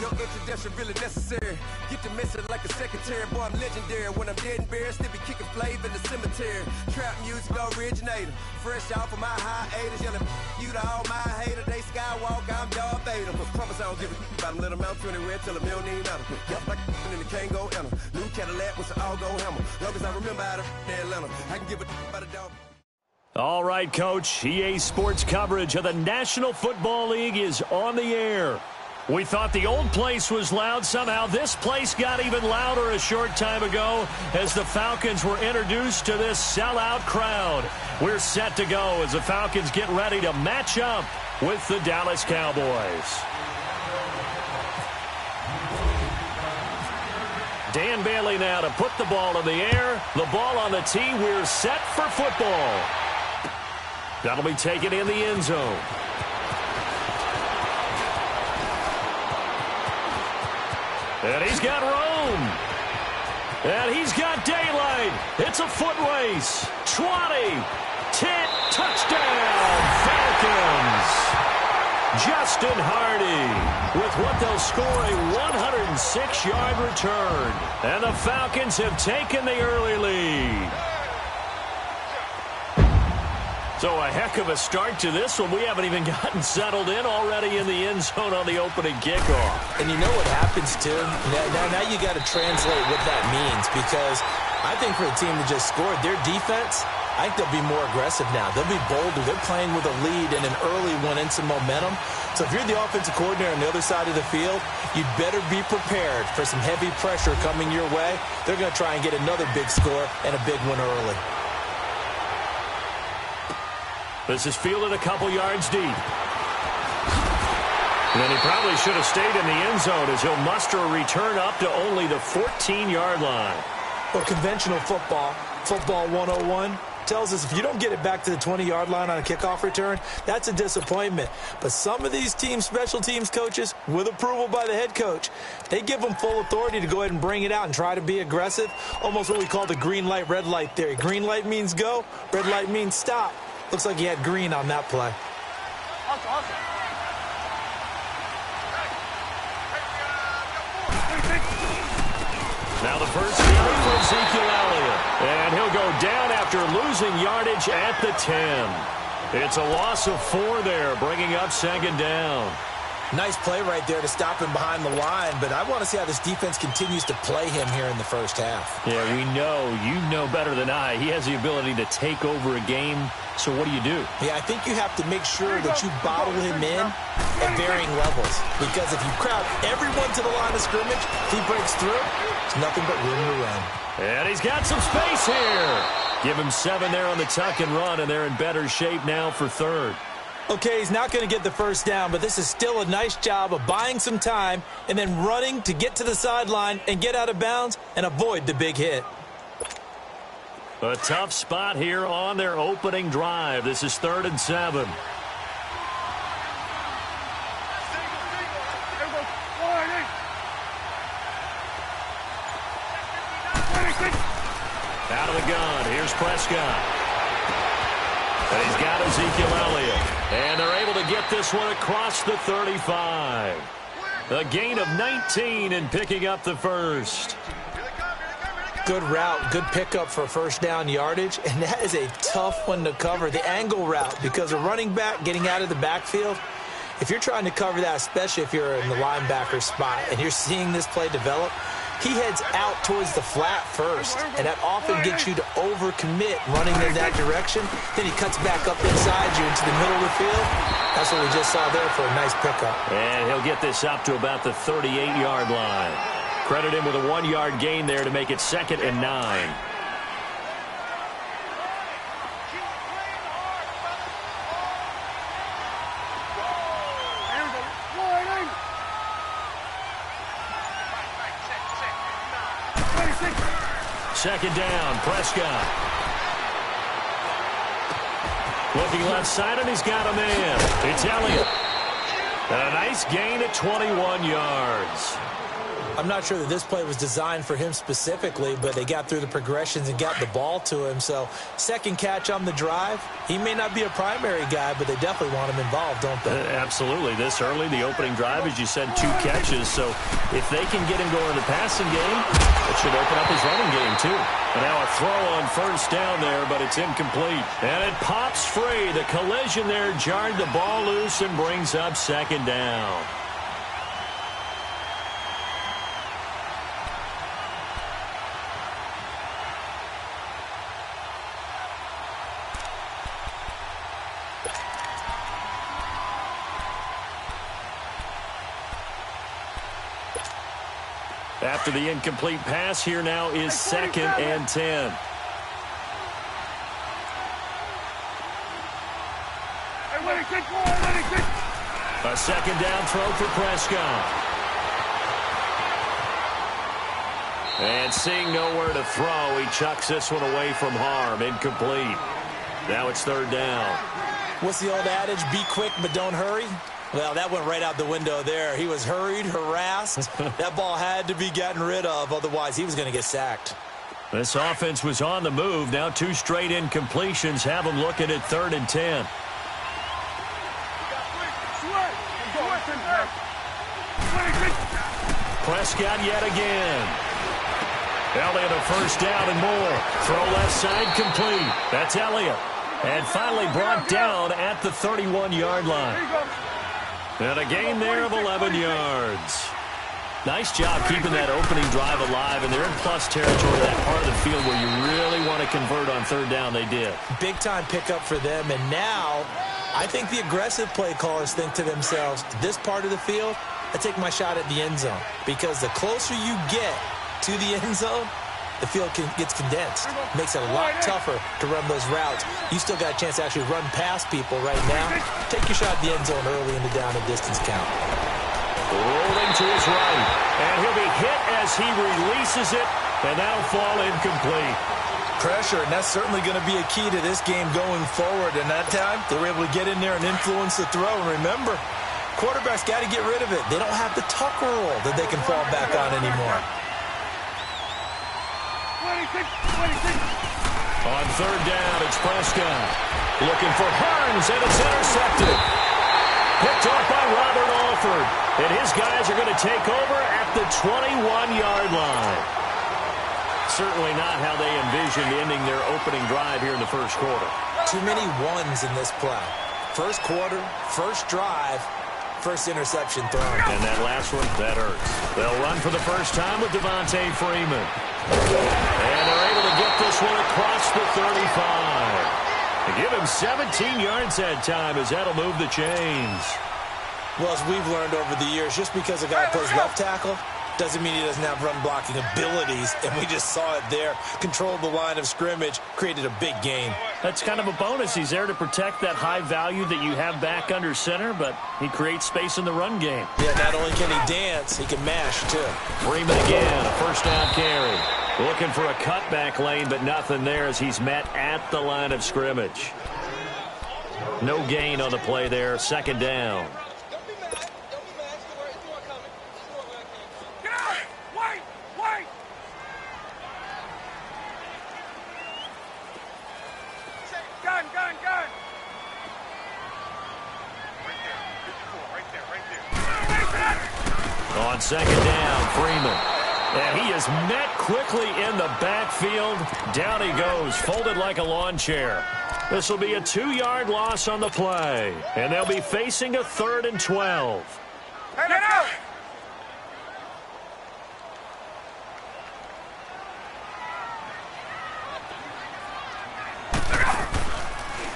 No introduction really necessary. Get to messing like a secretary. Boy, I'm legendary. When I'm dead and buried, still be kicking flavor in the cemetery. Trap music originator. Fresh off of my hiatus. Yelling you to all my haters. They skywalk, I'm Darth Vader. Promise I don't give a about them. Let them out 20 red till a million need out. Yup, like in the Kango Anna. New Cadillac with an all-go hammer. Long as I remember out of Atlanta, I can give a about a dog. All right, Coach. EA Sports coverage of the National Football League is on the air. We thought the old place was loud. Somehow this place got even louder a short time ago as the Falcons were introduced to this sellout crowd. We're set to go as the Falcons get ready to match up with the Dallas Cowboys. Dan Bailey now to put the ball in the air. The ball on the tee. We're set for football. That'll be taken in the end zone. And he's got room. And he's got daylight. It's a foot race. 20, 10, touchdown, Falcons. Justin Hardy with what they'll score a 106-yard return. And the Falcons have taken the early lead. So a heck of a start to this one. We haven't even gotten settled in already in the end zone on the opening kickoff. And you know what happens, too? Now you got to translate what that means, because I think for a team that just scored, their defense, I think they'll be more aggressive now. They'll be bolder. They're playing with a lead and an early one and some momentum. So if you're the offensive coordinator on the other side of the field, you'd better be prepared for some heavy pressure coming your way. They're going to try and get another big score and a big one early. This is fielded a couple yards deep. And then he probably should have stayed in the end zone as he'll muster a return up to only the 14-yard line. Well, conventional football 101, tells us if you don't get it back to the 20-yard line on a kickoff return, that's a disappointment. But some of these teams, special teams coaches, with approval by the head coach, they give them full authority to go ahead and bring it out and try to be aggressive, almost what we call the green light, red light theory. Green light means go, red light means stop. Looks like he had green on that play. Now the first carry for Ezekiel Elliott. And he'll go down after losing yardage at the 10. It's a loss of 4 there, bringing up second down. Nice play right there to stop him behind the line, but I want to see how this defense continues to play him here in the first half. Yeah, you know better than I. He has the ability to take over a game, so what do you do? Yeah, I think you have to make sure that you bottle him in at varying levels, because if you crowd everyone to the line of scrimmage, if he breaks through, there's nothing but room to run. And he's got some space here. Give him 7 there on the tuck and run, and they're in better shape now for third. Okay, he's not going to get the first down, but this is still a nice job of buying some time and then running to get to the sideline and get out of bounds and avoid the big hit. A tough spot here on their opening drive. This is 3rd and 7. Out of the gun, here's Prescott. And he's got Ezekiel Elliott. And they're able to get this one across the 35. A gain of 19 in picking up the first. Good route, good pickup for first down yardage, and that is a tough one to cover, the angle route, because a running back getting out of the backfield, if you're trying to cover that, especially if you're in the linebacker spot and you're seeing this play develop, he heads out towards the flat first, and that often gets you to overcommit running in that direction. Then he cuts back up inside you into the middle of the field. That's what we just saw there for a nice pickup. And he'll get this up to about the 38-yard line. Credit him with a 1-yard gain there to make it 2nd and 9. Second down, Prescott. Looking left side, and he's got a man. It's Elliott. A nice gain at 21 yards. I'm not sure that this play was designed for him specifically, but they got through the progressions and got the ball to him. So second catch on the drive. He may not be a primary guy, but they definitely want him involved, don't they? Absolutely. This early, the opening drive, as you said, 2 catches. So if they can get him going in the passing game, it should open up his running game too. And now a throw on first down there, but it's incomplete. And it pops free. The collision there jarred the ball loose and brings up second down. After the incomplete pass, here now is 2nd and 10. A second down throw for Prescott. And seeing nowhere to throw, he chucks this one away from harm. Incomplete. Now it's 3rd down. What's the old adage? Be quick, but don't hurry. Well, that went right out the window there. He was hurried, harassed. That ball had to be gotten rid of, otherwise he was going to get sacked. This offense was on the move. Now 2 straight incompletions have them looking at 3rd and 10. Prescott yet again. Elliott a first down and more. Throw left side complete. That's Elliott. And finally brought down at the 31-yard line. And a gain there of 11 yards. Nice job keeping that opening drive alive, and they're in plus territory, that part of the field where you really want to convert on 3rd down. They did. Big-time pickup for them, and now I think the aggressive play callers think to themselves, this part of the field, I take my shot at the end zone, because the closer you get to the end zone, the field gets condensed. Makes it a lot tougher to run those routes. You still got a chance to actually run past people right now. Take your shot at the end zone early in the down and distance count. Rolling to his right. And he'll be hit as he releases it, and that'll fall incomplete. Pressure, and that's certainly going to be a key to this game going forward. And that time, they were able to get in there and influence the throw. And remember, quarterbacks got to get rid of it. They don't have the Tucker rule that they can fall back on anymore. On 3rd down, it's Prescott. Looking for Hines, and it's intercepted. Picked off by Robert Alford. And his guys are going to take over at the 21-yard line. Certainly not how they envisioned ending their opening drive here in the first quarter. Too many ones in this play. First quarter, first drive, first interception thrown. And that last one, that hurts. They'll run for the first time with Devontae Freeman. And they're able to get this one across the 35. To give him 17 yards that time, as that'll move the chains. Well, as we've learned over the years, just because a guy plays left tackle doesn't mean he doesn't have run blocking abilities, and we just saw it there. Controlled the line of scrimmage, created a big gain. That's kind of a bonus. He's there to protect that high value that you have back under center, but he creates space in the run game. Yeah, not only can he dance, he can mash, too. Freeman again, a first down carry. Looking for a cutback lane, but nothing there as he's met at the line of scrimmage. No gain on the play there, 2nd down. On 2nd down, Freeman. And he is met quickly in the backfield. Down he goes, folded like a lawn chair. This will be a 2-yard loss on the play. And they'll be facing a 3rd and 12. Get out!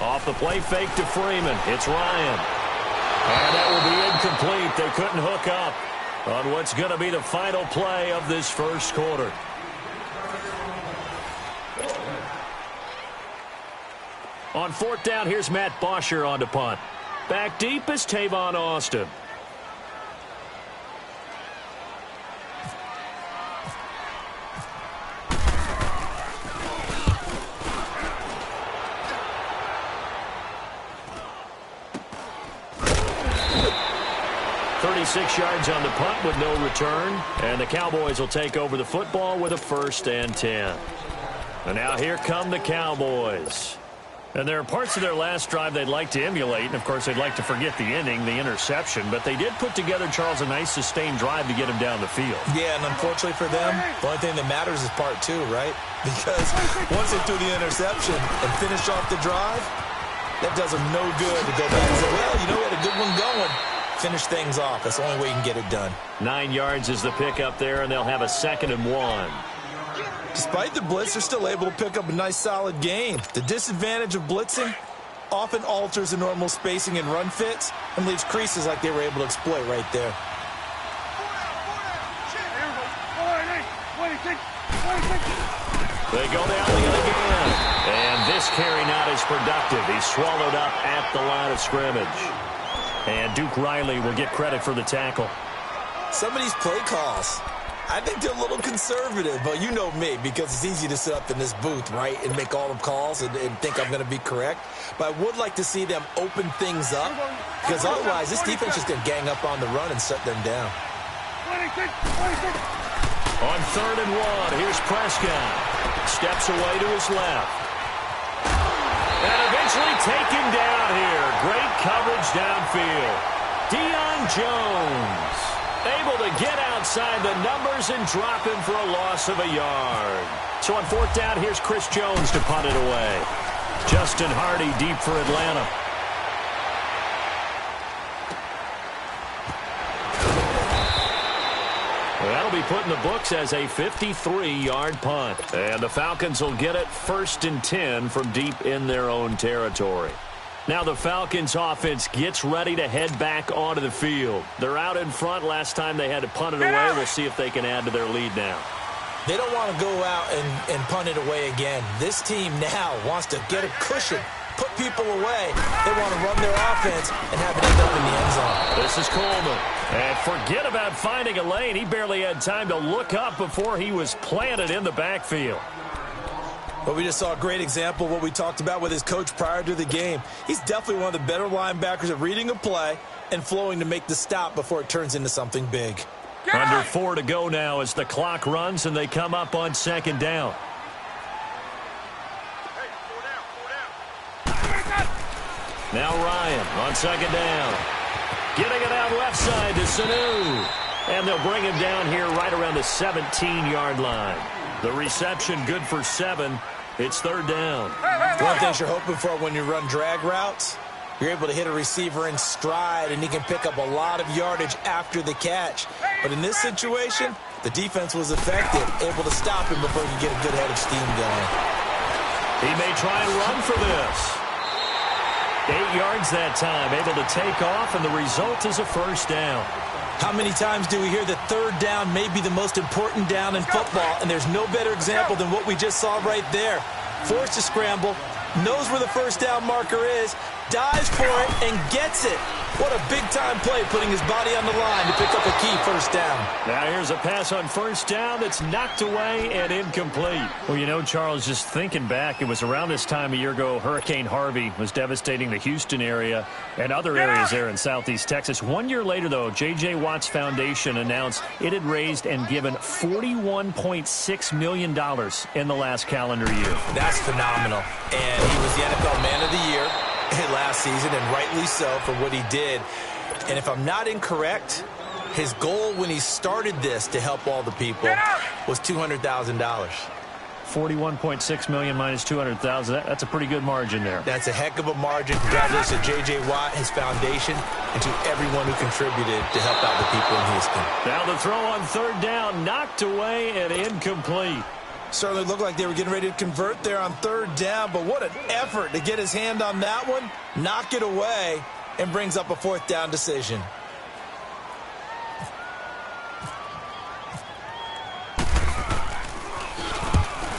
Off the play fake to Freeman. It's Ryan. And that will be incomplete. They couldn't hook up on what's going to be the final play of this first quarter. On 4th down, here's Matt Bosher on to punt. Back deep is Tavon Austin. 36 yards on the punt with no return. And the Cowboys will take over the football with a 1st and 10. And now here come the Cowboys. And there are parts of their last drive they'd like to emulate. And, of course, they'd like to forget the ending, the interception. But they did put together, Charles, a nice sustained drive to get him down the field. Yeah, and unfortunately for them, the only thing that matters is part 2, right? Because once they threw the interception and finished off the drive, that does them no good to go back and say, well, you know, we had a good one going. Finish things off. That's the only way you can get it done. 9 yards is the pickup there, and they'll have a 2nd and 1. Despite the blitz, they're still able to pick up a nice, solid gain. The disadvantage of blitzing often alters the normal spacing and run fits and leaves creases like they were able to exploit right there. They go down again. And this carry not as productive. He's swallowed up at the line of scrimmage. And Duke Riley will get credit for the tackle. Some of these play calls, I think they're a little conservative, but you know me, because it's easy to sit up in this booth, right, and make all the calls and think I'm going to be correct. But I would like to see them open things up, because otherwise this defense is going to gang up on the run and shut them down. On 3rd and 1, here's Prescott. Steps away to his left. And eventually taken down here. Great coverage downfield. Deion Jones able to get outside the numbers and drop him for a loss of a yard. So on 4th down, here's Chris Jones to punt it away. Justin Hardy deep for Atlanta. That'll be put in the books as a 53-yard punt. And the Falcons will get it 1st and 10 from deep in their own territory. Now the Falcons offense gets ready to head back onto the field. They're out in front. Last time they had to punt it away. We'll see if they can add to their lead now. They don't want to go out and punt it away again. This team now wants to get a cushion, put people away. They want to run their offense and have it end up in the end zone. This is Coleman. And forget about finding a lane. He barely had time to look up before he was planted in the backfield. Well, we just saw a great example of what we talked about with his coach prior to the game. He's definitely one of the better linebackers at reading a play and flowing to make the stop before it turns into something big. Under 4 to go now as the clock runs and they come up on 2nd down. Now Ryan on 2nd down. Getting it out left side to Sanu. And they'll bring him down here right around the 17-yard line. The reception good for 7. It's 3rd down. One thing you're hoping for when you run drag routes, you're able to hit a receiver in stride, and he can pick up a lot of yardage after the catch. But in this situation, the defense was effective, able to stop him before he could get a good head of steam going. He may try and run for this. 8 yards that time, able to take off, and the result is a 1st down. How many times do we hear that 3rd down may be the most important down in football, and there's no better example than what we just saw right there. Forced to scramble, knows where the 1st down marker is, dives for it, and gets it. What a big-time play, putting his body on the line to pick up a key 1st down. Now here's a pass on 1st down that's knocked away and incomplete. Well, you know, Charles, just thinking back, it was around this time a year ago, Hurricane Harvey was devastating the Houston area and other areas there in southeast Texas. 1 year later, though, J.J. Watt's Foundation announced it had raised and given $41.6 million in the last calendar year. That's phenomenal. And he was the NFL Man of the Year last season, and rightly so for what he did. And if I'm not incorrect, his goal when he started this to help all the people was $200,000. 41.6 million minus 200,000. That's a pretty good margin there. That's a heck of a margin. Congratulations to J.J. Watt, his foundation, and to everyone who contributed to help out the people in Houston. Now the throw on 3rd down, knocked away and incomplete. Certainly looked like they were getting ready to convert there on 3rd down, but what an effort to get his hand on that one, knock it away, and brings up a 4th down decision.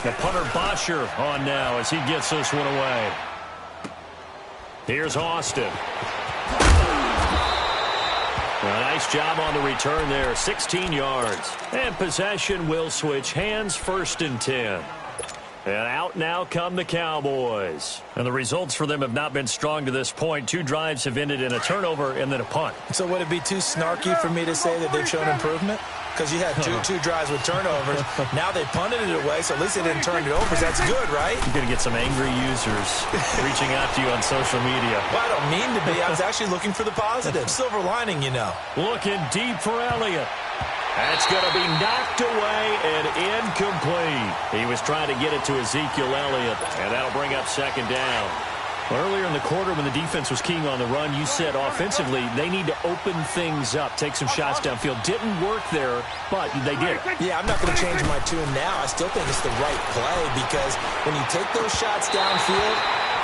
The punter Bosher on now as he gets this one away. Here's Austin. A nice job on the return there, 16 yards. And possession will switch hands, 1st and 10. And out now come the Cowboys. And the results for them have not been strong to this point. 2 drives have ended in a turnover and then a punt. So would it be too snarky for me to say that they've shown improvement? Because you had two drives with turnovers. Now they punted it away, so at least they didn't turn it over. So that's good, right? You're going to get some angry users reaching out to you on social media. Well, I don't mean to be. I was actually looking for the positive. Silver lining, you know. Looking deep for Elliott. That's going to be knocked away and incomplete. He was trying to get it to Ezekiel Elliott, and that'll bring up second down. Earlier in the quarter when the defense was keying on the run, you said offensively they need to open things up, take some shots downfield. Didn't work there, but they did. Yeah, I'm not going to change my tune now. I still think it's the right play because when you take those shots downfield,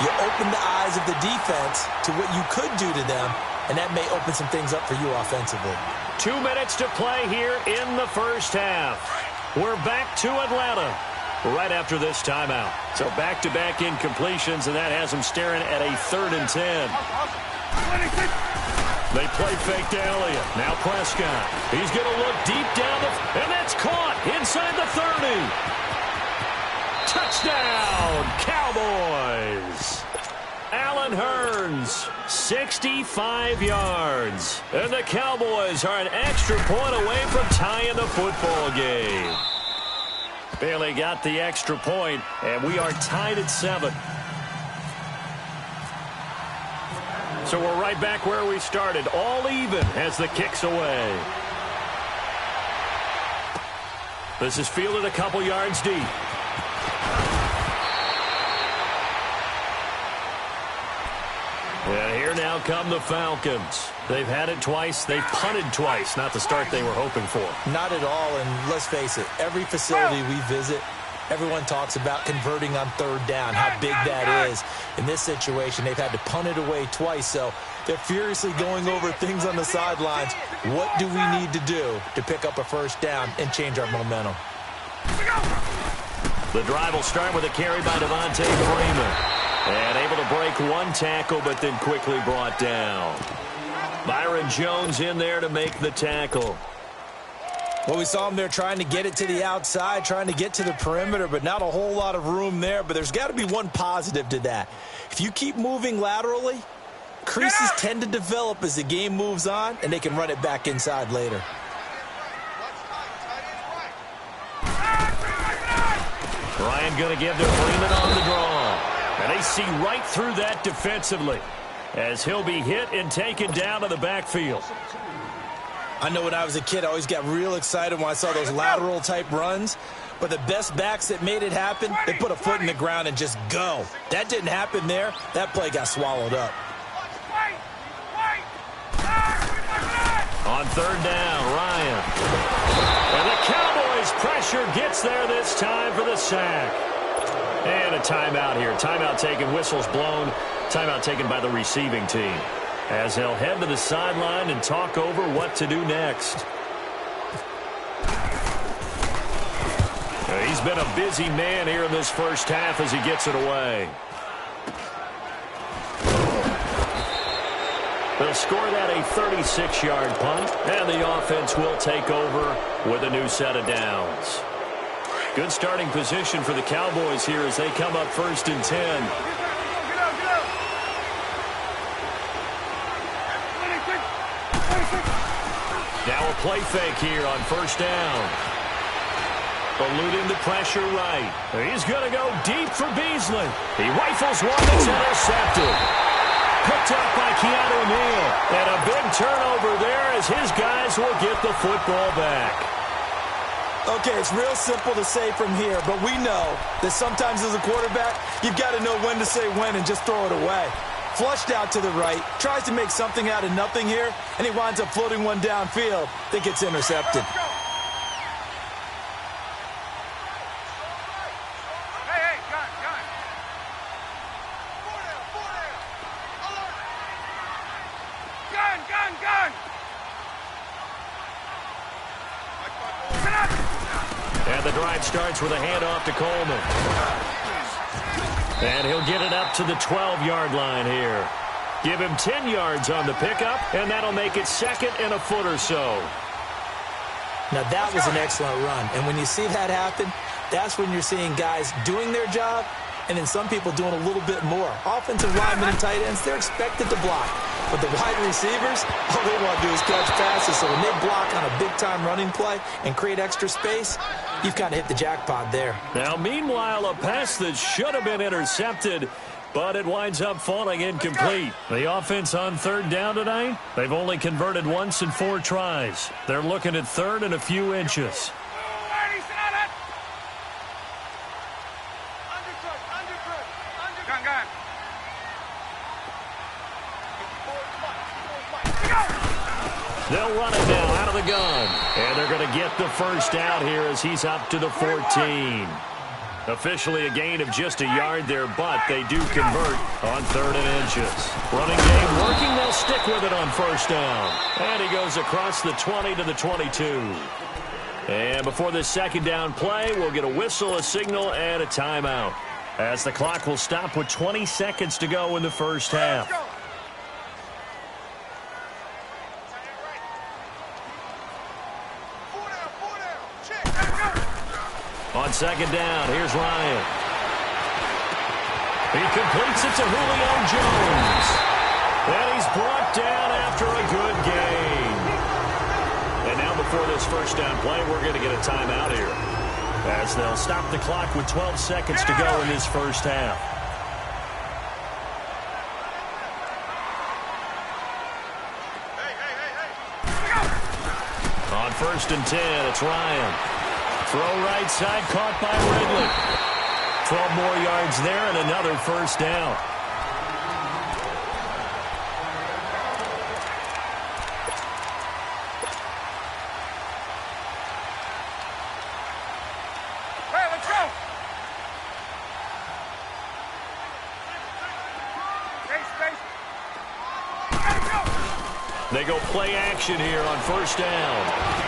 you open the eyes of the defense to what you could do to them, and that may open some things up for you offensively. 2 minutes to play here in the first half. We're back to Atlanta right after this timeout. So back-to-back incompletions, and that has them staring at a 3rd and 10. They play fake to Elliott. Now Prescott. He's going to look deep down and that's caught inside the 30. Touchdown, Cowboys. Allen Hurns, 65 yards. And the Cowboys are an extra point away from tying the football game. Bailey got the extra point, and we are tied at 7. So we're right back where we started, all even as the kick's away. This is fielded a couple yards deep. And here now come the Falcons. They've had it twice. They've punted twice. Not the start they were hoping for. Not at all, and let's face it, every facility we visit, everyone talks about converting on 3rd down, how big that is. In this situation, they've had to punt it away twice, so they're furiously going over things on the sidelines. What do we need to do to pick up a 1st down and change our momentum? The drive will start with a carry by Devontae Freeman. And able to break 1 tackle, but then quickly brought down. Byron Jones in there to make the tackle. Well, we saw him there trying to get it to the outside, trying to get to the perimeter, but not a whole lot of room there. But there's got to be one positive to that. If you keep moving laterally, creases tend to develop as the game moves on, and they can run it back inside later. Ryan going to give to Freeman on the draw. And they see right through that defensively as he'll be hit and taken down to the backfield. I know when I was a kid, I always got real excited when I saw those lateral-type runs. But the best backs that made it happen, they put a foot in the ground and just go. That didn't happen there. That play got swallowed up. On 3rd down, Ryan. And the Cowboys pressure gets there this time for the sack. And a timeout here. Timeout taken, whistles blown. Timeout taken by the receiving team, as they'll head to the sideline and talk over what to do next. He's been a busy man here in this first half as he gets it away. They'll score that a 36-yard punt, and the offense will take over with a new set of downs. Good starting position for the Cowboys here as they come up 1st and 10. Now a play fake here on 1st down. Eluding the pressure right. He's going to go deep for Beasley. He rifles one that's intercepted. Picked up by Keanu Neal. And a big turnover there as his guys will get the football back. Okay, it's real simple to say from here, but we know that sometimes as a quarterback, you've got to know when to say when and just throw it away. Flushed out to the right, tries to make something out of nothing here, and he winds up floating one downfield that gets intercepted. And the drive starts with a handoff to Coleman. And he'll get it up to the 12-yard line here. Give him 10 yards on the pickup, and that'll make it 2nd and a foot or so. Now, that was an excellent run. And when you see that happen, that's when you're seeing guys doing their job and then some people doing a little bit more. Offensive linemen and tight ends, they're expected to block. But the wide receivers, all they want to do is catch passes. So when they block on a big-time running play and create extra space, you've kind of hit the jackpot there. Now, meanwhile, a pass that should have been intercepted, but it winds up falling incomplete. The offense on third down tonight, they've only converted once in 4 tries. They're looking at third and a few inches. They'll run it now out of the gun. And they're going to get the first down here as he's up to the 14. Officially a gain of just a yard there, but they do convert on third and inches. Running game working. They'll stick with it on first down. And he goes across the 20 to the 22. And before this second down play, we'll get a whistle, a signal, and a timeout, as the clock will stop with 20 seconds to go in the first half. On second down, here's Ryan. He completes it to Julio Jones. And he's brought down after a good gain. And now before this first down play, we're going to get a timeout here, as they'll stop the clock with 12 seconds to go in this first half. On first and 10, it's Ryan. Throw right side, caught by Ridley. 12 more yards there and another first down. Hey, let's go! They go play action here on first down.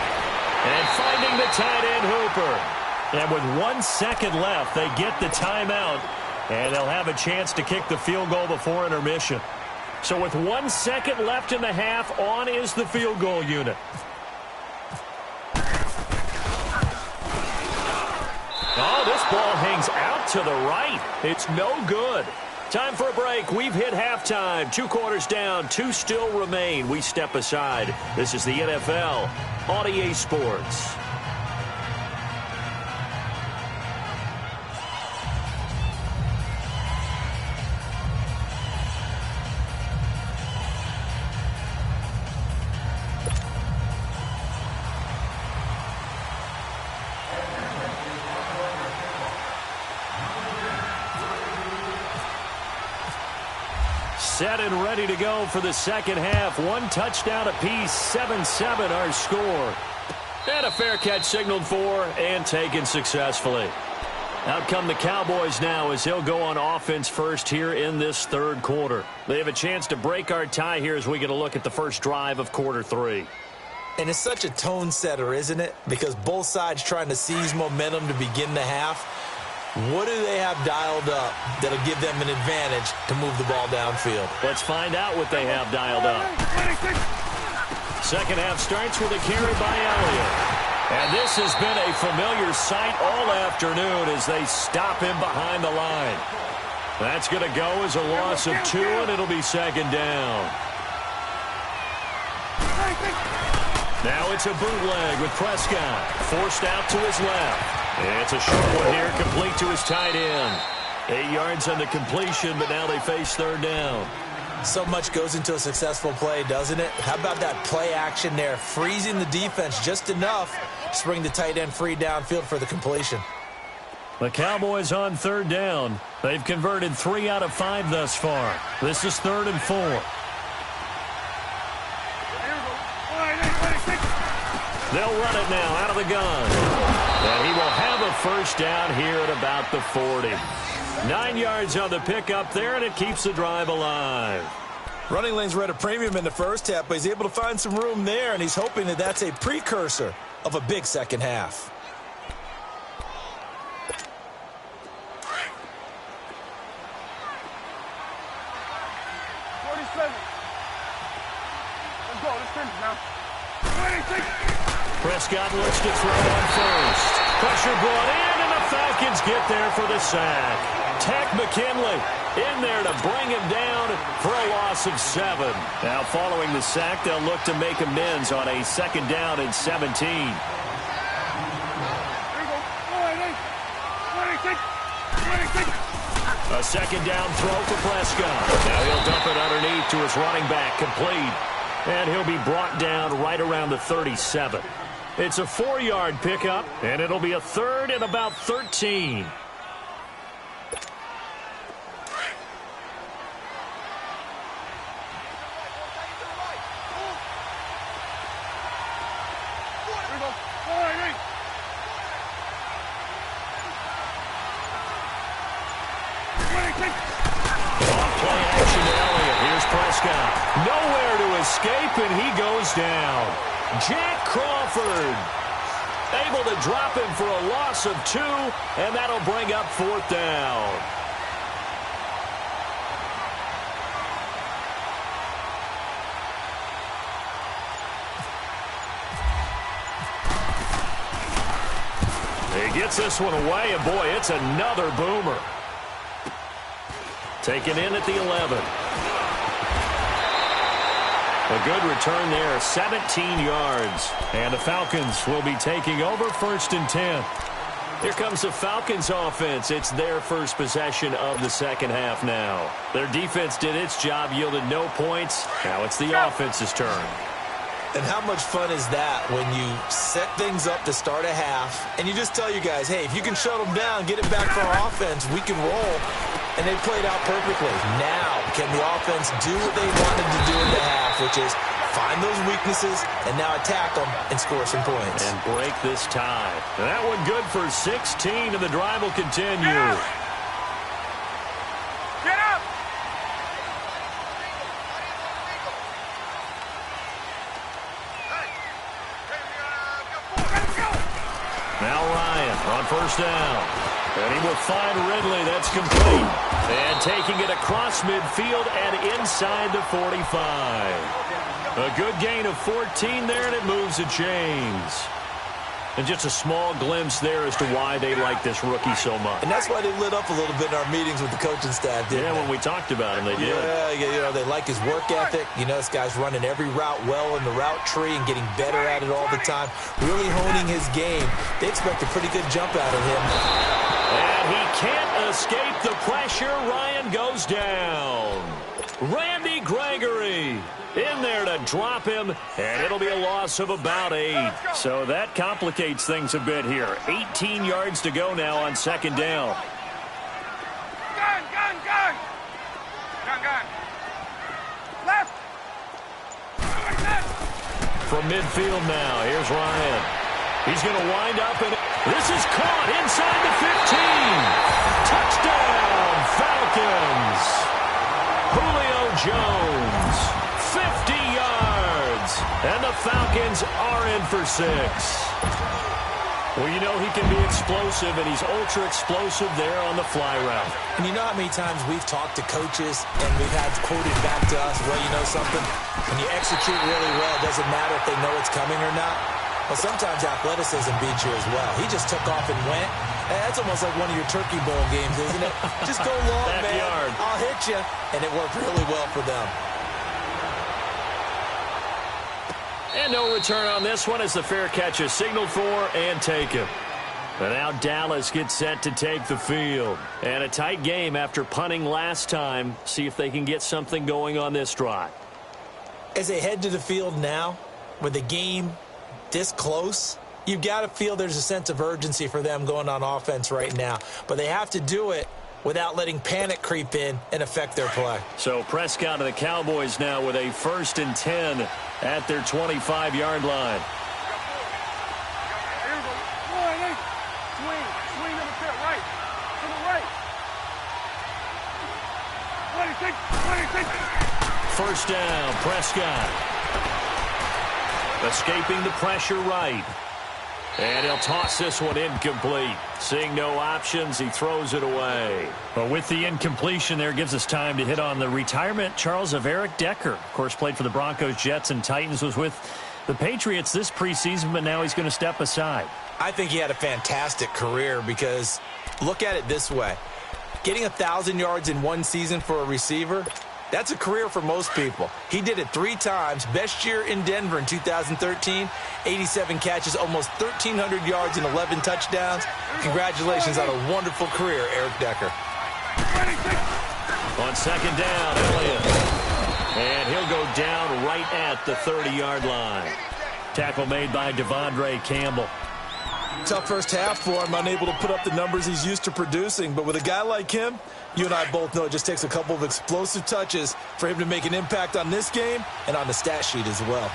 And finding the tight end Hooper. And with 1 second left, they get the timeout. And they'll have a chance to kick the field goal before intermission. So with 1 second left in the half, on is the field goal unit. Oh, this ball hangs out to the right. It's no good. Time for a break. We've hit halftime. 2 quarters down. 2 still remain. We step aside. This is the NFL on EA Sports. Set and ready to go for the second half. 1 touchdown apiece, 7-7 our score. And a fair catch signaled for and taken successfully. Out come the Cowboys now as they'll go on offense first here in this third quarter. They have a chance to break our tie here as we get a look at the first drive of quarter 3. And it's such a tone setter, isn't it? Because both sides trying to seize momentum to begin the half. What do they have dialed up that'll give them an advantage to move the ball downfield? Let's find out what they have dialed up. Second half starts with a carry by Elliott. And this has been a familiar sight all afternoon as they stop him behind the line. That's going to go as a loss of 2, and it'll be second down. Now it's a bootleg with Prescott. Forced out to his left. It's a short one here, complete to his tight end. 8 yards on the completion, but now they face third down. So much goes into a successful play, doesn't it? How about that play action there, freezing the defense just enough to bring the tight end free downfield for the completion. The Cowboys on third down. They've converted 3 out of 5 thus far. This is 3rd and 4. They'll run it now out of the gun. And he will have a first down here at about the 40. 9 yards on the pickup there, and it keeps the drive alive. Running lanes were at a premium in the first half, but he's able to find some room there, and he's hoping that that's a precursor of a big second half. Prescott looks to throw on first. Pressure brought in, and the Falcons get there for the sack. Takk McKinley in there to bring him down for a loss of 7. Now, following the sack, they'll look to make amends on a 2nd down and 17. A 2nd down throw for Prescott. Now he'll dump it underneath to his running back, complete. And he'll be brought down right around the 37. It's a 4-yard pickup, and it'll be a 3rd and about 13. Nowhere to escape, and he goes down. Jack Crawford able to drop him for a loss of 2, and that'll bring up 4th down. He gets this one away, and boy, it's another boomer. Taken in at the 11. A good return there, 17 yards. And the Falcons will be taking over 1st and 10. Here comes the Falcons offense. It's their first possession of the second half now. Their defense did its job, yielded no points. Now it's the offense's turn. And how much fun is that when you set things up to start a half and you just tell you guys, hey, if you can shut them down, get it back for our offense, we can roll. And they played out perfectly. Now, can the offense do what they wanted to do in the half, which is find those weaknesses and now attack them and score some points. And break this tie. And that one good for 16, and the drive will continue. Get up! Now Ryan on 1st down. And he will find Ridley. That's complete. And taking it across midfield and inside the 45. A good gain of 14 there, and it moves the chains. And just a small glimpse there as to why they like this rookie so much. And that's why they lit up a little bit in our meetings with the coaching staff, didn't they? When we talked about him, they did. Yeah, they like his work ethic. You know, this guy's running every route well in the route tree and getting better at it all the time, really honing his game. They expect a pretty good jump out of him. And he can't escape the pressure. Ryan goes down. Randy Gregory in there to drop him, and it'll be a loss of about 8. So that complicates things a bit here. 18 yards to go now on 2nd down. Gun! Left! From midfield now, here's Ryan. He's going to wind up, and this is caught inside the 15. Touchdown, Falcons. Julio Jones, 50 yards, and the Falcons are in for 6. Well, you know he can be explosive, and he's ultra-explosive there on the fly route. And you know how many times we've talked to coaches, and we've had quoted back to us, well, you know something? When you execute really well, it doesn't matter if they know it's coming or not. Well, sometimes athleticism beats you as well. He just took off and went. That's almost like one of your Turkey Bowl games, isn't it? Just go long, man. I'll hit you. And it worked really well for them. And no return on this one as the fair catch is signaled for and taken. And now Dallas gets set to take the field. And a tight game after punting last time. See if they can get something going on this drive. As they head to the field now, with the game this close, you've got to feel there's a sense of urgency for them going on offense right now. But they have to do it without letting panic creep in and affect their play. So Prescott and the Cowboys now with a 1st and 10 at their 25-yard line. Swing number 10, right. To the right. 26. 1st down, Prescott. Escaping the pressure right. And he'll toss this one incomplete. Seeing no options, he throws it away. Well, with the incompletion there, gives us time to hit on the retirement, Charles, of Eric Decker. Of course, played for the Broncos, Jets, and Titans. Was with the Patriots this preseason, but now he's going to step aside. I think he had a fantastic career because look at it this way. Getting 1,000 yards in one season for a receiver, that's a career for most people. He did it 3 times. Best year in Denver in 2013, 87 catches, almost 1,300 yards and 11 touchdowns. Congratulations on a wonderful career, Eric Decker. On second down, Elliott. And he'll go down right at the 30-yard line. Tackle made by Devondre Campbell. Tough first half for him, unable to put up the numbers he's used to producing. But with a guy like him, you and I both know it just takes a couple of explosive touches for him to make an impact on this game and on the stat sheet as well.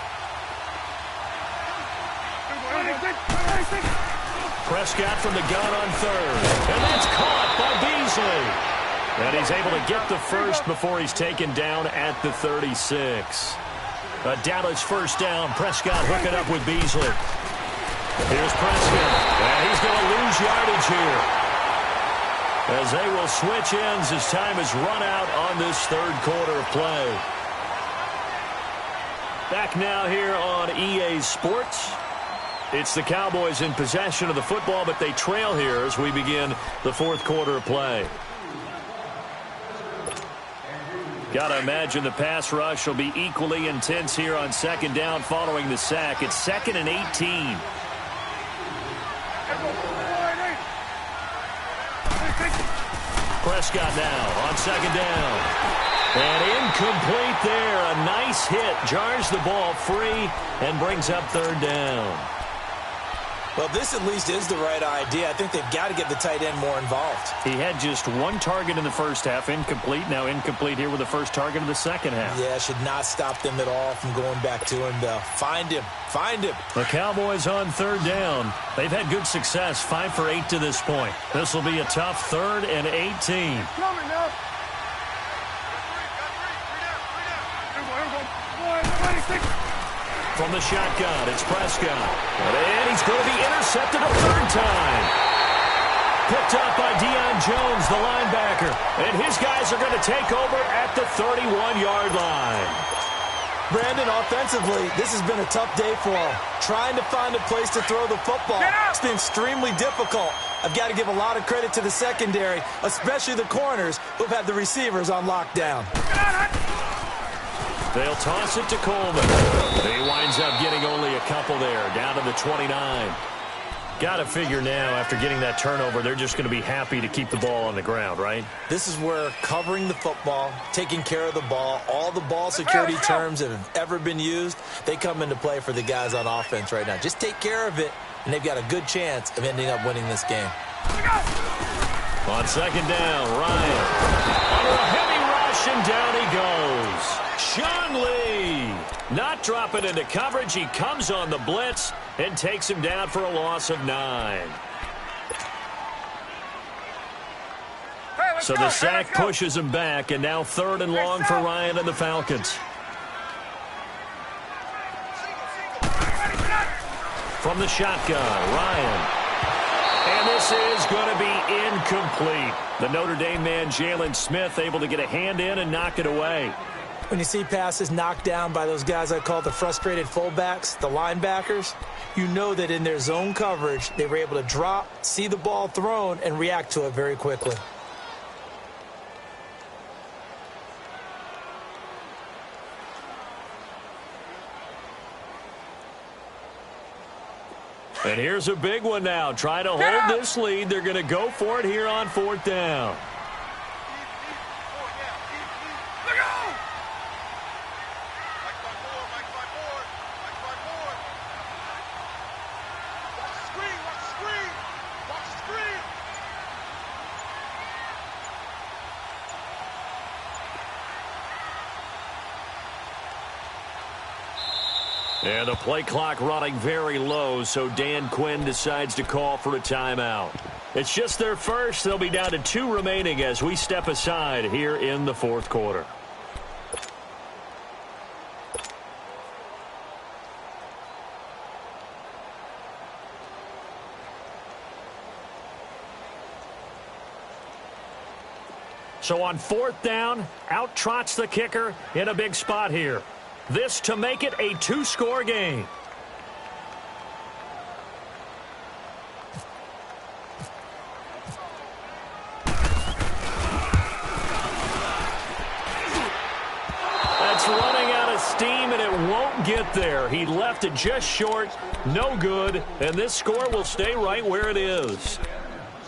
Prescott from the gun on third. And that's caught by Beasley. And he's able to get the first before he's taken down at the 36. A Dallas first down. Prescott hooking up with Beasley. Here's Prescott. And he's going to lose yardage here, as they will switch ends as time has run out on this third quarter of play. Back now here on EA Sports. It's the Cowboys in possession of the football, but they trail here as we begin the fourth quarter of play. Got to imagine the pass rush will be equally intense here on second down following the sack. It's 2nd and 18. Prescott now on second down. And incomplete there. A nice hit. Jars the ball free and brings up third down. Well, this at least is the right idea. I think they've got to get the tight end more involved. He had just 1 target in the first half. Incomplete. Now incomplete here with the first target of the second half. Yeah, should not stop them at all from going back to him, though. Find him. Find him. The Cowboys on third down. They've had good success. 5 for 8 to this point. This will be a tough 3rd and 18. From the shotgun, it's Prescott. And he's going to be intercepted a 3rd time. Picked up by Deion Jones, the linebacker. And his guys are going to take over at the 31-yard line. Brandon, offensively, this has been a tough day for him. Trying to find a place to throw the football. It's been extremely difficult. I've got to give a lot of credit to the secondary, especially the corners who've had the receivers on lockdown. They'll toss it to Coleman. He winds up getting only a couple there, down to the 29. Got to figure now, after getting that turnover, they're just going to be happy to keep the ball on the ground, right? This is where covering the football, taking care of the ball, all the ball security terms that have ever been used, they come into play for the guys on offense right now. Just take care of it, and they've got a good chance of ending up winning this game. On second down, Ryan. Under a heavy rush, and down he goes. Sean Lee not dropping into coverage. He comes on the blitz and takes him down for a loss of 9. So the sack pushes him back, and now 3rd and long for Ryan and the Falcons. From the shotgun, Ryan. And this is going to be incomplete. The Notre Dame man, Jalen Smith, able to get a hand in and knock it away. When you see passes knocked down by those guys I call the frustrated fullbacks, the linebackers, you know that in their zone coverage, they were able to drop, see the ball thrown, and react to it very quickly. And here's a big one now. Trying to hold this lead. They're going to go for it here on 4th down. And the play clock running very low, so Dan Quinn decides to call for a timeout. It's just their first. They'll be down to 2 remaining as we step aside here in the 4th quarter. So on 4th down, out trots the kicker in a big spot here. This to make it a 2-score game. up there. He left it just short, no good, and this score will stay right where it is.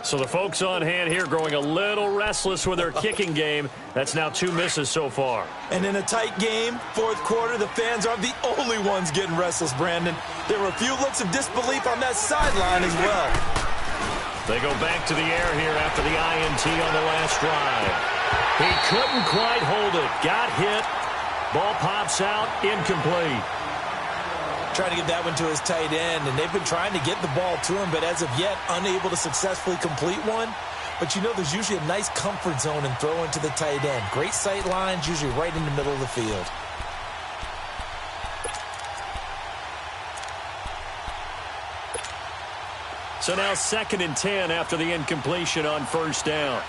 So the folks on hand here growing a little restless with their kicking game. That's now 2 misses so far. And in a tight game, fourth quarter, the fans aren't the only ones getting restless, Brandon. There were a few looks of disbelief on that sideline as well. They go back to the air here after the INT on the last drive. He couldn't quite hold it. Got hit. Ball pops out. Incomplete. Trying to get that one to his tight end, and they've been trying to get the ball to him, but as of yet, unable to successfully complete one. But you know there's usually a nice comfort zone in throwing to the tight end. Great sight lines, usually right in the middle of the field. So now 2nd and 10 after the incompletion on first down.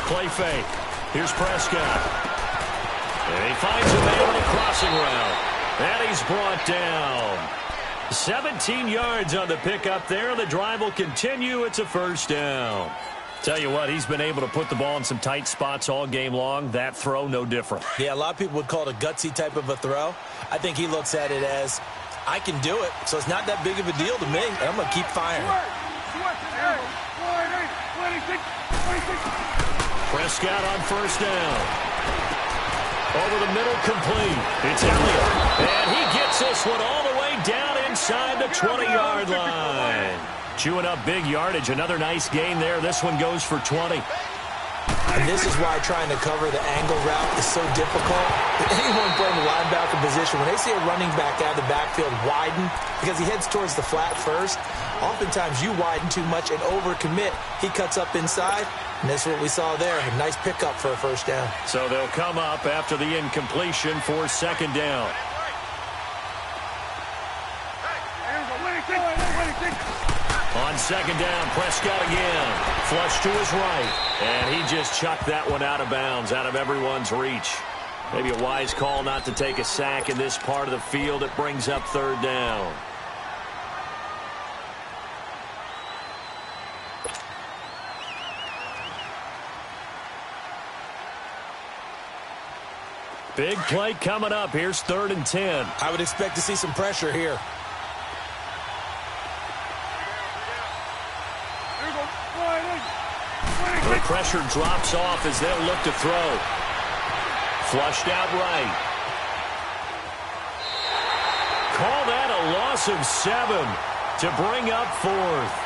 Play fake. Here's Prescott. And he finds a man on a crossing route. And he's brought down. 17 yards on the pickup there. The drive will continue. It's a first down. Tell you what, he's been able to put the ball in some tight spots all game long. That throw, no different. Yeah, a lot of people would call it a gutsy type of a throw. I think he looks at it as, I can do it, so it's not that big of a deal to me, and I'm going to keep firing. Prescott on first down. Over the middle, complete. It's Elliott. And he gets this one all the way down inside the 20-yard line. Chewing up big yardage. Another nice gain there. This one goes for 20. And this is why trying to cover the angle route is so difficult. Anyone playing the linebacker position, when they see a running back out of the backfield widen, because he heads towards the flat first, oftentimes you widen too much and overcommit. He cuts up inside, and that's what we saw there. A nice pickup for a first down. So they'll come up after the incompletion for 2nd down. On 2nd down, Prescott again. Flush to his right. And he just chucked that one out of bounds, out of everyone's reach. Maybe a wise call not to take a sack in this part of the field. It brings up 3rd down. Big play coming up. Here's 3rd and 10. I would expect to see some pressure here. The pressure drops off as they'll look to throw. Flushed out right. Call that a loss of 7 to bring up 4th.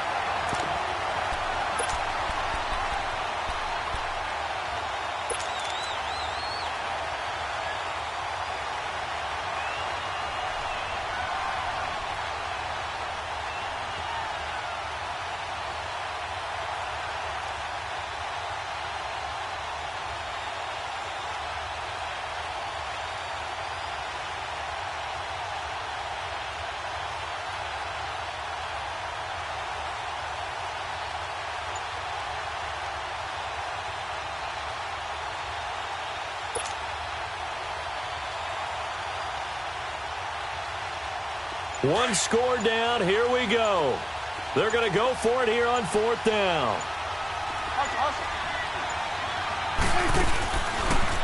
One score down. Here we go. They're going to go for it here on 4th down.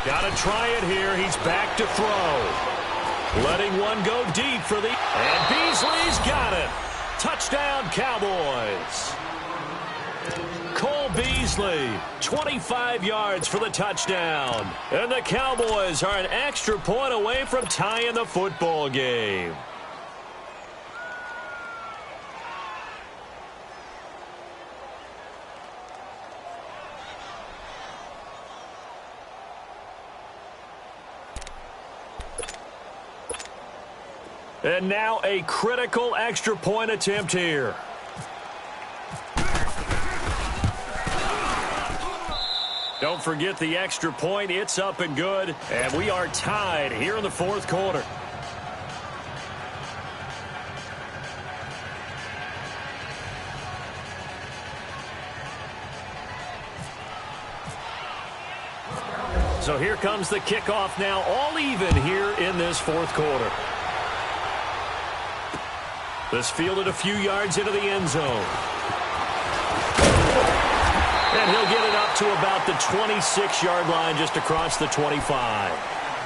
Got to try it here. He's back to throw. Letting one go deep for the... And Beasley's got it. Touchdown, Cowboys. Cole Beasley, 25 yards for the touchdown. And the Cowboys are an extra point away from tying the football game. And now a critical extra point attempt here. Don't forget the extra point. It's up and good. And we are tied here in the 4th quarter. So here comes the kickoff now, all even here in this 4th quarter. This fielded a few yards into the end zone. And he'll get it up to about the 26-yard line just across the 25.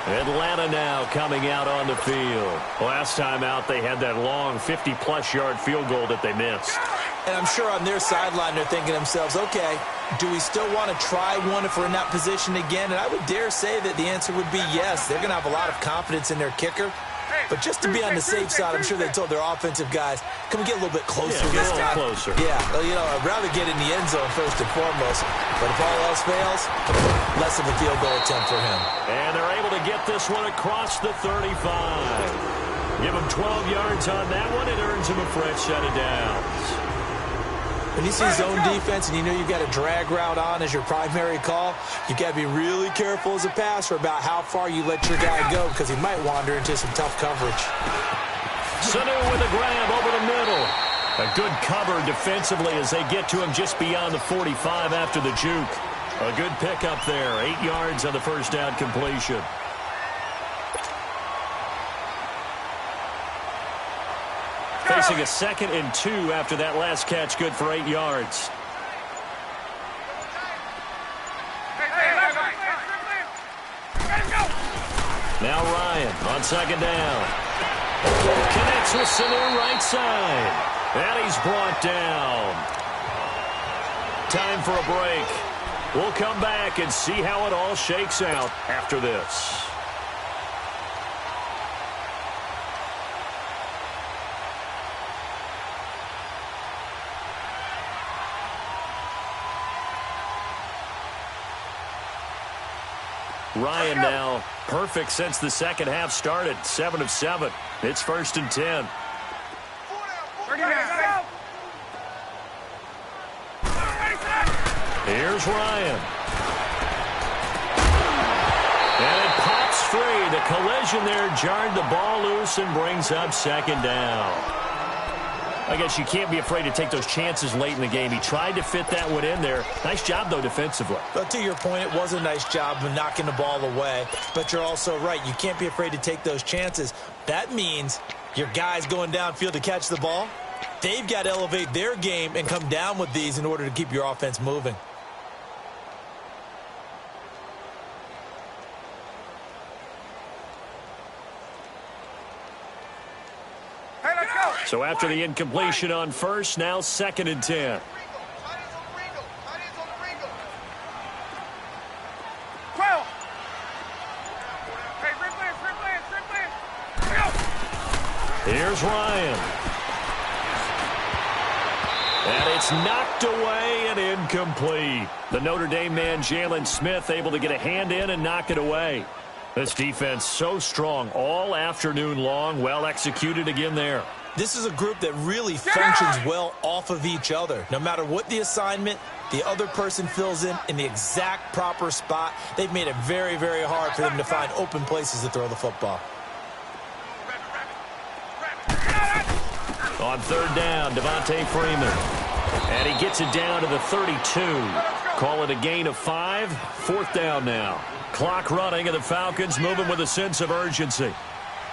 Atlanta now coming out on the field. Last time out, they had that long 50-plus yard field goal that they missed. And I'm sure on their sideline they're thinking to themselves, okay, do we still want to try one if we're in that position again? And I would dare say that the answer would be yes. They're going to have a lot of confidence in their kicker. But just to be on the safe side, I'm sure they told their offensive guys, come get a little bit closer this time. Closer. Yeah, you know, I'd rather get in the end zone first and foremost. But if all else fails, less of a field goal attempt for him. And they're able to get this one across the 35. Give him 12 yards on that one. It earns him a fresh set of downs. When you see zone defense and you know you've got a drag route on as your primary call, you've got to be really careful as a passer about how far you let your guy go because he might wander into some tough coverage. Sanu with a grab over the middle. A good cover defensively as they get to him just beyond the 45 after the juke. A good pickup there. 8 yards on the first down completion. Facing a 2nd and 2 after that last catch, good for 8 yards. Now Ryan on 2nd down. Connects with Sanu right side. And he's brought down. Time for a break. We'll come back and see how it all shakes out after this. Ryan now perfect since the second half started. 7 of 7. It's 1st and 10. Here's Ryan. And it pops free. The collision there jarred the ball loose and brings up 2nd down. I guess you can't be afraid to take those chances late in the game. He tried to fit that one in there. Nice job, though, defensively. But to your point, it was a nice job of knocking the ball away. But you're also right. You can't be afraid to take those chances. That means your guys going downfield to catch the ball, they've got to elevate their game and come down with these in order to keep your offense moving. So after the incompletion on first, now 2nd and 10. Here's Ryan. And it's knocked away and incomplete. The Notre Dame man, Jalen Smith, able to get a hand in and knock it away. This defense so strong all afternoon long. Well executed again there. This is a group that really functions well off of each other. No matter what the assignment, the other person fills in the exact proper spot. They've made it very, very hard for them to find open places to throw the football. On 3rd down, Devontae Freeman. And he gets it down to the 32. Call it a gain of 5. 4th down now. Clock running, and the Falcons moving with a sense of urgency.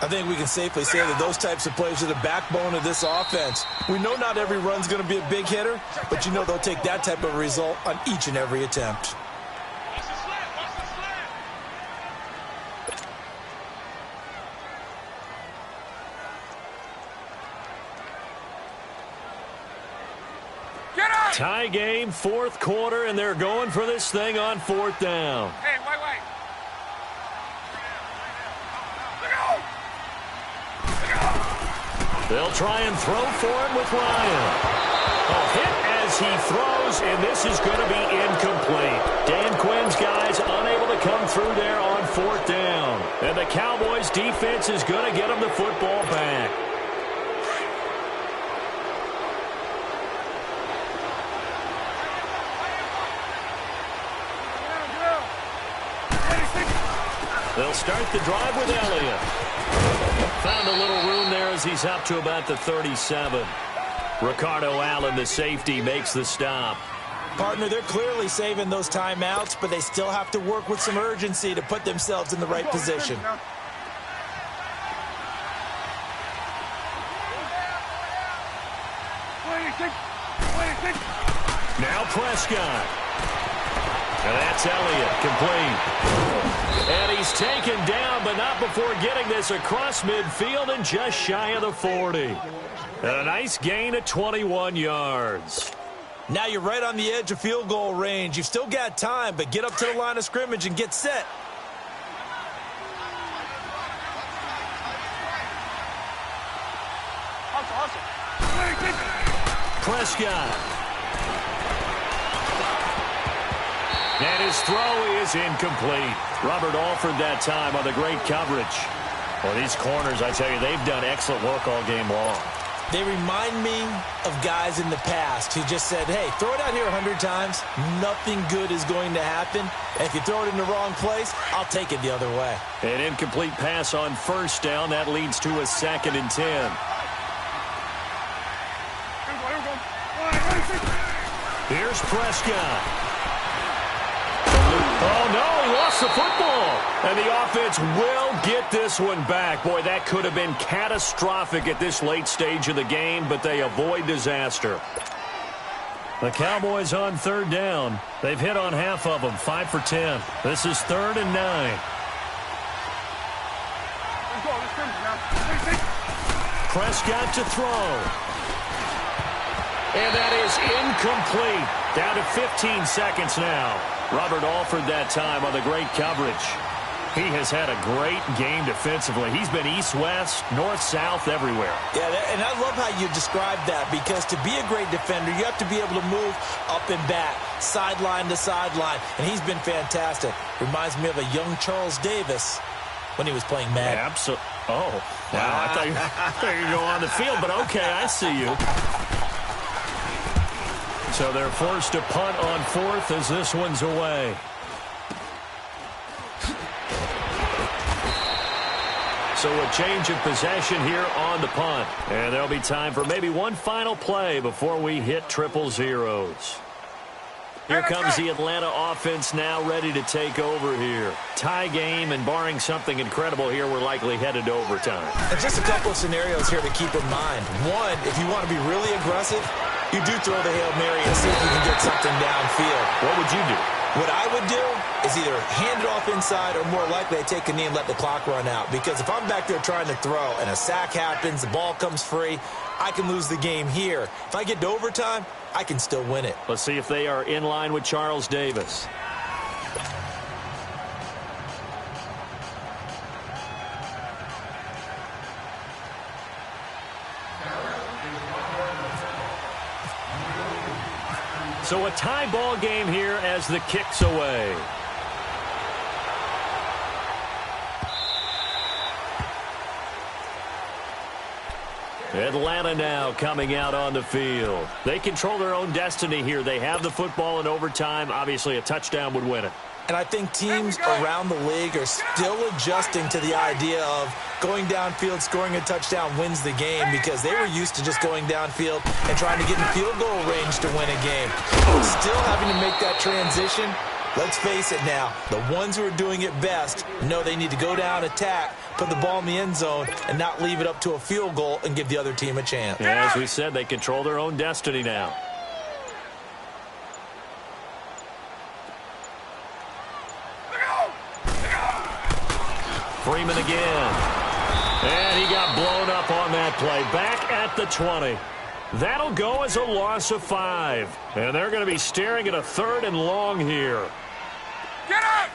I think we can safely say that those types of plays are the backbone of this offense. We know not every run's going to be a big hitter, but you know they'll take that type of result on each and every attempt. Tie game, 4th quarter, and they're going for this thing on 4th down. Hey, wait. They'll try and throw for it with Ryan. A hit as he throws, and this is going to be incomplete. Dan Quinn's guys unable to come through there on 4th down. And the Cowboys defense is going to get them the football back. They'll start the drive with Elliott. Found a little room there as he's up to about the 37. Ricardo Allen, the safety, makes the stop. Partner, they're clearly saving those timeouts, but they still have to work with some urgency to put themselves in the right position. Now Prescott. And that's Elliott, complete. And he's taken down, but not before getting this across midfield and just shy of the 40. And a nice gain of 21 yards. Now you're right on the edge of field goal range. You've still got time, but get up to the line of scrimmage and get set. Prescott. And his throw is incomplete. Robert Alford that time on the great coverage. Well, these corners, I tell you, they've done excellent work all game long. They remind me of guys in the past who just said, hey, throw it out here 100 times. Nothing good is going to happen. And if you throw it in the wrong place, I'll take it the other way. An incomplete pass on first down. That leads to a 2nd and 10. Here's Prescott. Oh, no, he lost the football. And the offense will get this one back. Boy, that could have been catastrophic at this late stage of the game, but they avoid disaster. The Cowboys on 3rd down. They've hit on half of them, 5 for 10. This is 3rd and 9. Prescott to throw. And that is incomplete. Down to 15 seconds now. Robert Alford that time on the great coverage. He has had a great game defensively. He's been east-west, north-south, everywhere. Yeah, and I love how you describe that, because to be a great defender, you have to be able to move up and back, sideline to sideline, and he's been fantastic. Reminds me of a young Charles Davis when he was playing Madden. Absolutely. Oh, wow. I thought you were going to go on the field, but okay, I see you. So they're forced to punt on 4th as this one's away. So a change of possession here on the punt. And there'll be time for maybe one final play before we hit 000. Here comes the Atlanta offense now ready to take over here. Tie game, and barring something incredible here, we're likely headed to overtime. And just a couple of scenarios here to keep in mind. One, if you want to be really aggressive, you do throw the Hail Mary and see if you can get something downfield. What would you do? What I would do is either hand it off inside, or more likely I take a knee and let the clock run out. Because if I'm back there trying to throw and a sack happens, the ball comes free, I can lose the game here. If I get to overtime, I can still win it. Let's see if they are in line with Charles Davis. So a tie ball game here as the kick's away. Atlanta now coming out on the field. They control their own destiny here. They have the football in overtime. Obviously, a touchdown would win it. And I think teams around the league are still adjusting to the idea of going downfield, scoring a touchdown wins the game, because they were used to just going downfield and trying to get in field goal range to win a game. Still having to make that transition. Let's face it now, the ones who are doing it best know they need to go down, attack, put the ball in the end zone, and not leave it up to a field goal and give the other team a chance. Yeah, as we said, they control their own destiny now. Freeman again. And he got blown up on that play. Back at the 20. That'll go as a loss of 5. And they're going to be staring at a 3rd and long here. Get up!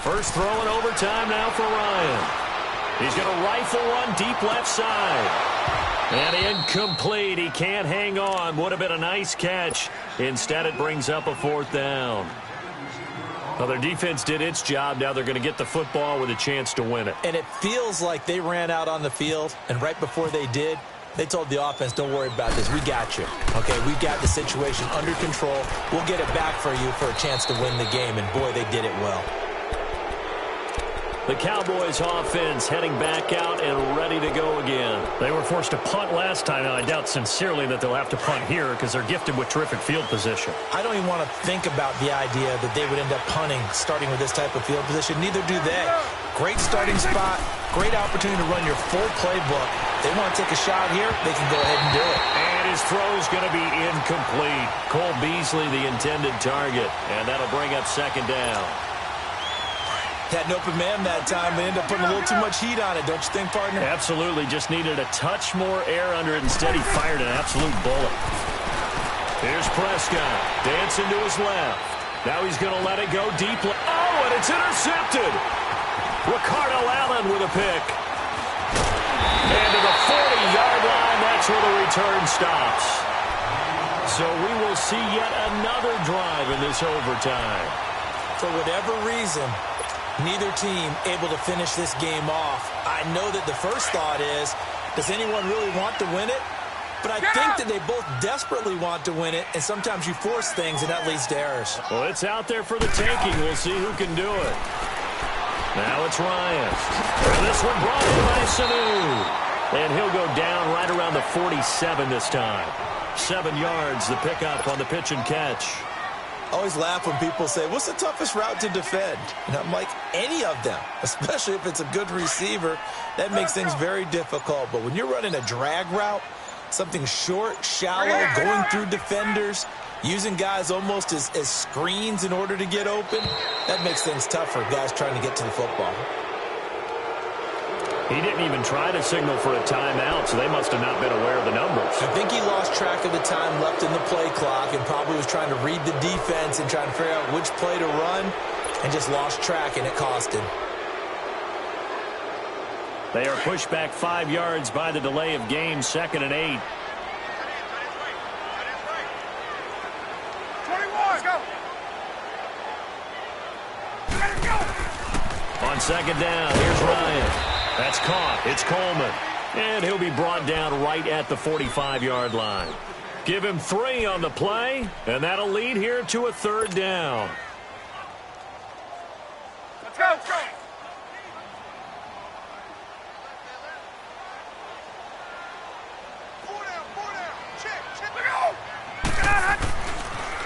First throw in overtime now for Ryan. He's going to rifle one deep left side. And incomplete. He can't hang on. Would have been a nice catch. Instead, it brings up a 4th down. Well, their defense did its job. Now they're going to get the football with a chance to win it. And it feels like they ran out on the field, and right before they did, they told the offense, don't worry about this. We got you. Okay, we got the situation under control. We'll get it back for you for a chance to win the game. And, boy, they did it well. The Cowboys offense heading back out and ready to go again. They were forced to punt last time. Now, I doubt sincerely that they'll have to punt here because they're gifted with terrific field position. I don't even want to think about the idea that they would end up punting starting with this type of field position. Neither do they. Great starting spot, Great opportunity to run your full playbook. They want to take a shot here, they can go ahead and do it. And his throw's going to be incomplete. Cole Beasley, the intended target. And that'll bring up second down. Had an open man that time, but ended up putting a little too much heat on it, don't you think, partner? Absolutely. Just needed a touch more air under it. Instead, he fired an absolute bullet. Here's Prescott. Dancing to his left. Now he's going to let it go deep. Oh, and it's intercepted. Ricardo Allen with a pick. And to the 40-yard line, that's where the return stops. So we will see yet another drive in this overtime. For whatever reason, neither team able to finish this game off. I know that the first thought is, does anyone really want to win it? But I think that they both desperately want to win it, and sometimes you force things, and that leads to errors. Well, it's out there for the taking. We'll see who can do it. Now it's Ryan. And this one brought in by Sanu. And he'll go down right around the 47 this time. 7 yards, the pickup on the pitch and catch. I always laugh when people say, what's the toughest route to defend? And I'm like, any of them, especially if it's a good receiver. That makes things very difficult. But when you're running a drag route, something short, shallow, going through defenders, using guys almost as screens in order to get open, that makes things tough for guys trying to get to the football. He didn't even try to signal for a timeout, so they must have not been aware of the numbers. I think he lost track of the time left in the play clock and probably was trying to read the defense and trying to figure out which play to run and just lost track, and it cost him. They are pushed back 5 yards by the delay of game, 2nd and 8. 21, go. On second down, here's Ryan. That's caught. It's Coleman. And he'll be brought down right at the 45-yard line. Give him 3 on the play, and that'll lead here to a 3rd down. Let's go, let's go.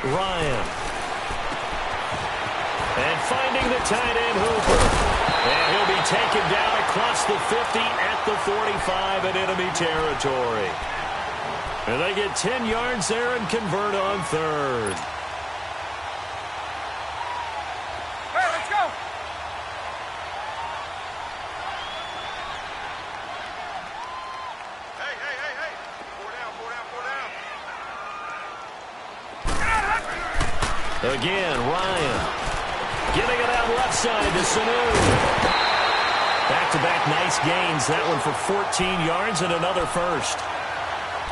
Ryan. And finding the tight end, Hooper. And he'll be taken down across the 50 at the 45 in enemy territory. And they get 10 yards there and convert on 3rd. Hey, let's go. Hey. 4 down. Again, Ryan. Getting it out left side to Sanu. Back-to-back nice gains. That one for 14 yards and another first.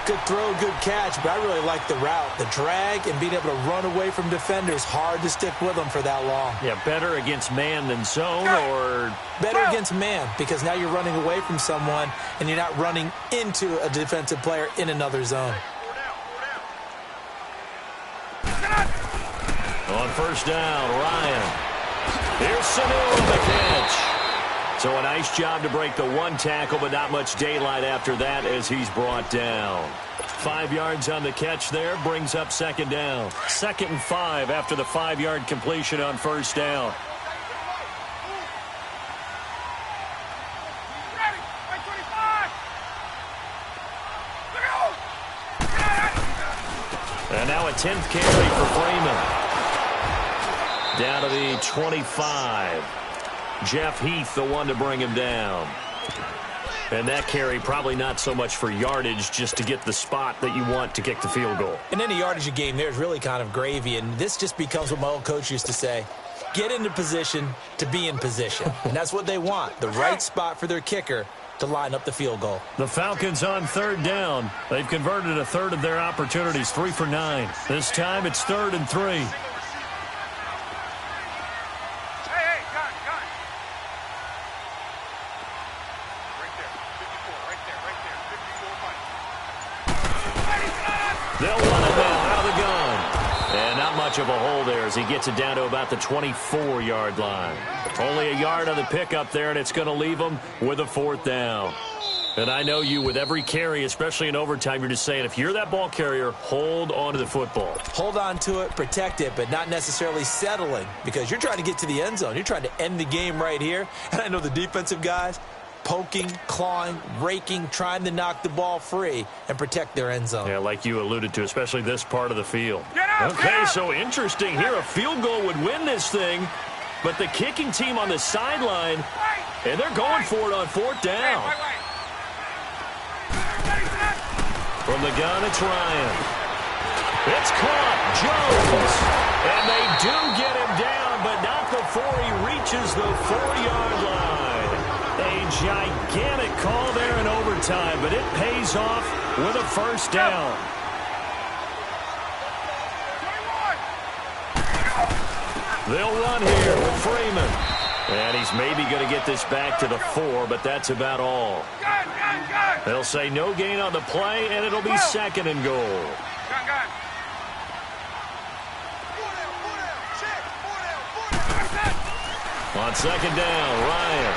Good throw, good catch, but I really like the route. The drag and being able to run away from defenders. Hard to stick with them for that long. Yeah, better against man than zone, or... Better against man, because now you're running away from someone and you're not running into a defensive player in another zone. On first down, Ryan. Here's Sanu on the catch. So a nice job to break the 1 tackle, but not much daylight after that as he's brought down. 5 yards on the catch there, brings up 2nd down. 2nd and 5 after the 5-yard completion on first down. And now a 10th carry for Freeman. Down to the 25. Jeff Heath, the one to bring him down. And that carry probably not so much for yardage, just to get the spot that you want to kick the field goal. And any yardage game there is really kind of gravy, and this just becomes what my old coach used to say. Get into position to be in position. And that's what they want, the right spot for their kicker to line up the field goal. The Falcons on 3rd down. They've converted a 1/3 of their opportunities, 3 for 9. This time it's 3rd and 3. They'll run it now out of the gun. And not much of a hole there as he gets it down to about the 24-yard line. Only a yard on the pickup there, and it's going to leave him with a 4th down. And I know you, with every carry, especially in overtime, you're just saying, if you're that ball carrier, hold on to the football. Hold on to it, protect it, but not necessarily settling, because you're trying to get to the end zone. You're trying to end the game right here. And I know the defensive guys, poking, clawing, raking, trying to knock the ball free and protect their end zone. Yeah, like you alluded to, especially this part of the field. Get Okay, up! so interesting here. A field goal would win this thing, but the kicking team on the sideline, and they're going for it on fourth down. From the gun, it's Ryan. It's caught. Jones. And they do get him down, but not before he reaches the 4-yard line. A gigantic call there in overtime, but it pays off with a first down. They'll run here with Freeman. And he's maybe going to get this back to the 4, but that's about all. They'll say no gain on the play, and it'll be second and goal. On second down, Ryan.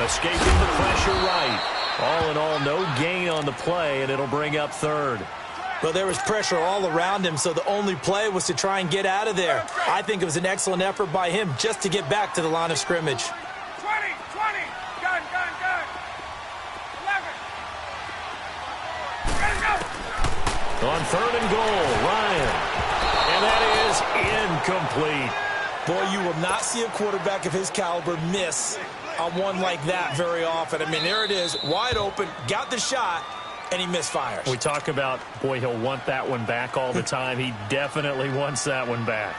Escaping the pressure right. All in all, no gain on the play, and it'll bring up third. Well, there was pressure all around him, so the only play was to try and get out of there. I think it was an excellent effort by him just to get back to the line of scrimmage. 20, gun. 11. On third and goal, Ryan. And that is incomplete. Boy, you will not see a quarterback of his caliber miss on one like that very often. I mean, there it is, wide open, got the shot, and he misfires. We talk about, boy, he'll want that one back all the time. He definitely wants that one back.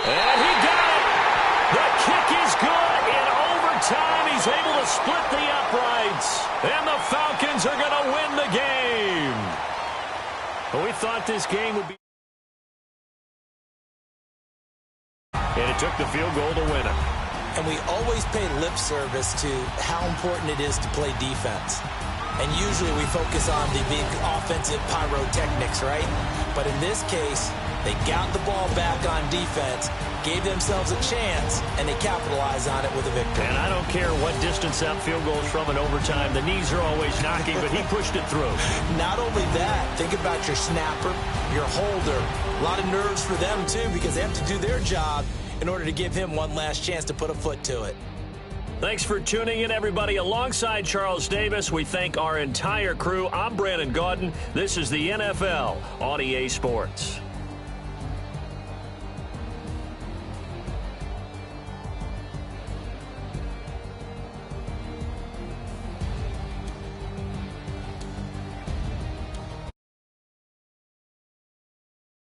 And he got it. The kick is good. In overtime, he's able to split the uprights. And the Falcons are going to win the game. But we thought this game would be... And it took the field goal to win it. And we always pay lip service to how important it is to play defense. And usually we focus on the big offensive pyrotechnics, right? But in this case, they got the ball back on defense, gave themselves a chance, and they capitalized on it with a victory. And I don't care what distance that field goal is from in overtime. The knees are always knocking, but he pushed it through. Not only that, think about your snapper, your holder. A lot of nerves for them, too, because they have to do their job in order to give him one last chance to put a foot to it. Thanks for tuning in, everybody. Alongside Charles Davis, we thank our entire crew. I'm Brandon Gaudin. This is the NFL on EA Sports.